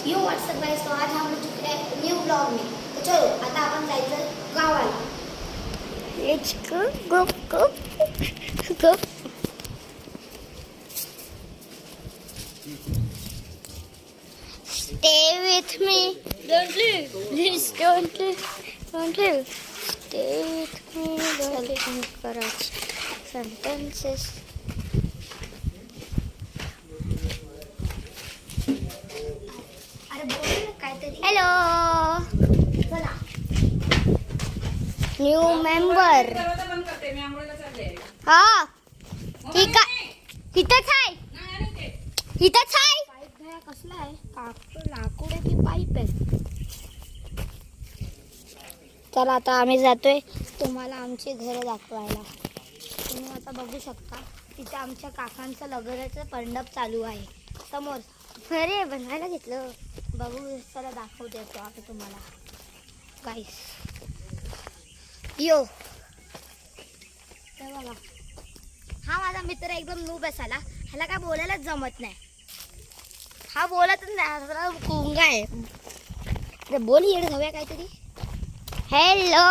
यो WhatsApp guys, तो आज हम लोग चुके हैं न्यू ब्लॉग में। तो चलो आता आपण जायचं गावाला। Let's go go go go. Stay with me. Don't leave. Please don't leave. Don't leave. Stay with me. Don't encourage sentences. Hello. चला. New member. हाँ. ठीक आहे. इथंच आहे. इथंच आहे. पाईप आहे कसला आहे? लाकूड आहे की पाईप आहे? चला आता आम्ही जातोय तुम्हाला आमची घरं दाखवायला. तुम्ही आता बघू शकता तिथे आमच्या काकांचं लग्नाचं मंडप चालू आहे समोर. अरे बनवायला घेतलं. बघू चला दाखवते आता तुम्हाला गाईस. यो बघा, हा माझा मित्र एकदम नूब आहे साला. ह्याला काय बोलायलाच जमत नाही. हा बोलतच नाही, कुंगा आहे. बोल येड हव्या काहीतरी. हॅलो.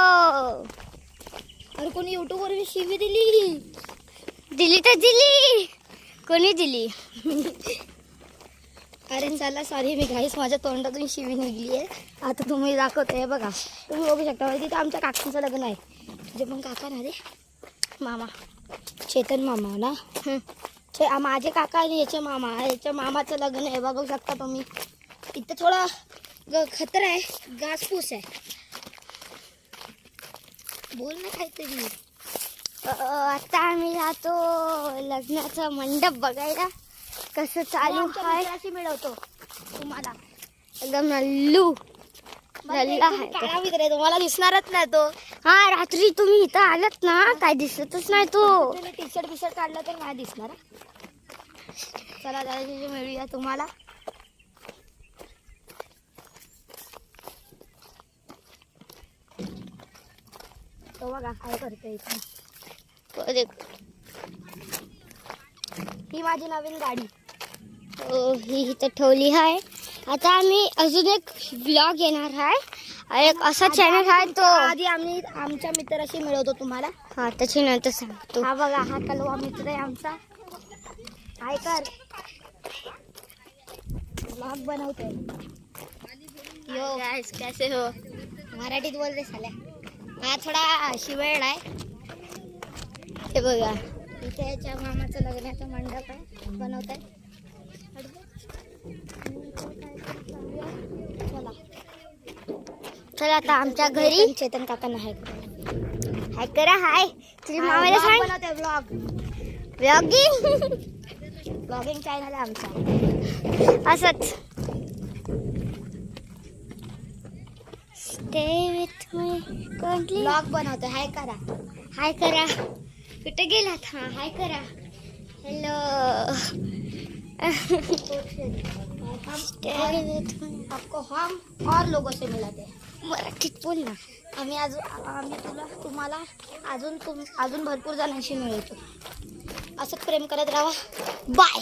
अरे कोणी युट्यूबवर शिवी दिली तर दिली. कोणी दिली? अरे चला सॉरी मी घाईस, माझ्या तोंडातून शिवी निघली आहे. आता तुम्ही दाखवते बघा, तुम्ही बघू शकता. तिथे आमच्या काकांचं लग्न आहे. तुझे पण काका ना रे, मामा चेतन मामा ना. माझे काका आणि याचे मामा, याच्या मामाचं लग्न आहे. बघू शकता तुम्ही. इथं थोडा खतरा आहे, घासपूस आहे. बोल ना काहीतरी. आता आम्ही जातो लग्नाचा मंडप बघायला कसं चालू आहे. मिळवतो तुम्हाला एकदम नल्लू नल्ला आहे. काळा मित्र आहे, तुम्हाला दिसणारच नाही तो. हा रात्री तुम्ही इथं आलात ना, काय दिसतच नाही तो. टी शर्ट काढला तर नाही दिसणार. चला दादाजी मिळूया तुम्हाला. तो बघा काय करतोय इथं. ही माझी नवीन गाडी ही इथं ठेवली आहे. आता आम्ही अजून एक ब्लॉग येणार आहे. एक असा चॅनल आहे तो आधी आम्ही आमच्या मित्राशी मिळवतो तुम्हाला. हा त्याची नंतर सांगतो. हा बघा, हा कलवा मित्र आहे आमचा. काय कर ब्लॉग बनवतोय. यो गाइस कैसे हो. मराठीत बोल रे साल्या. हा थोडा शिवेळ आहे. हे बघा इथे याच्या मामाचं लग्नाचं मंडप आहे, बनवत आहे. चला आता आमच्या घरी. चेतन काकांना हाय करा. हाय तुझी मामाला सांग. बनवते ब्लॉगिंग चॅनल आहे आमचा. असंच स्टे विथ मी. ब्लॉग बनवते. हाय करा. कुठे गेलात? हा हाय करा. हॅलो. आपको हम और लोगों से मिळते. मराठीत बोल ना. आम्ही तुम्हाला अजून भरपूर जणांशी मिळवतो. असं प्रेम करत राहा. बाय.